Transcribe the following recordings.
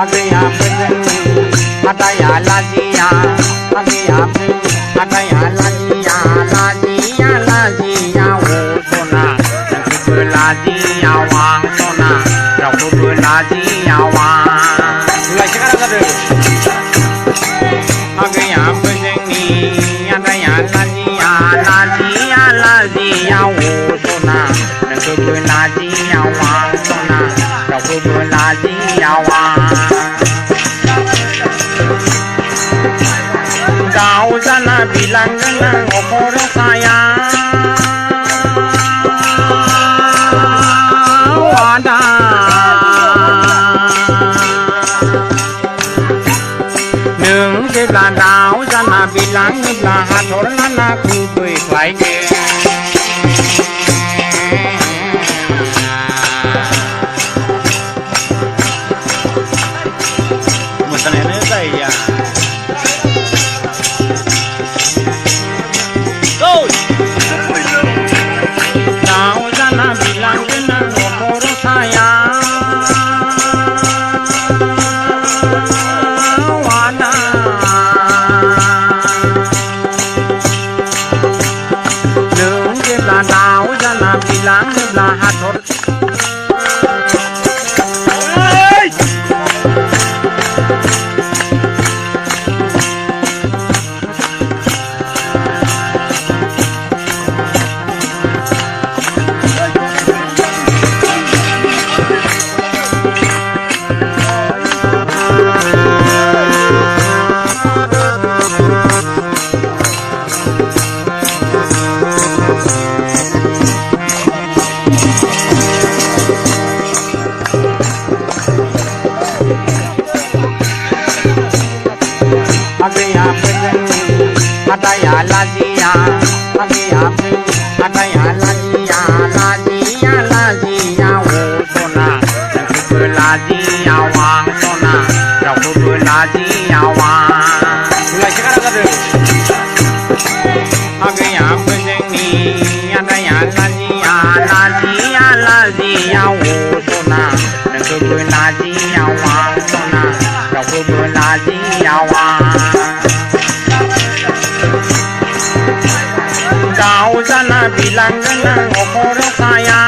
adaya adaya lajia adaya lajia lajia wosona lajia wang sona rabu lajia wang lajia kada adaya bwizani adaya lajia wosona rabu lajia wang sona rabu lajia wang Kau sana bilang dengan opor saya ada nương cái là đào sana bilang là hạt hổ là cứ tuổi phải kề một cái này nó dày à Kau sana bilang dengan opor saya ada nương cái là đào sana bilang là hạt hổ adaya lajia wosona lajia wang sona rabu lajia wang lajia kada adaya bwizani adaya lajia wosona rabu lajia wang sona rabu lajia wang Kau sana bilang dengan opor saya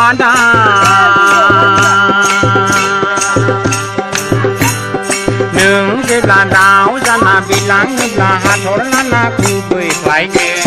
ada nương cái là đào sana bilang là hạt hổ là cứ tuổi phải kề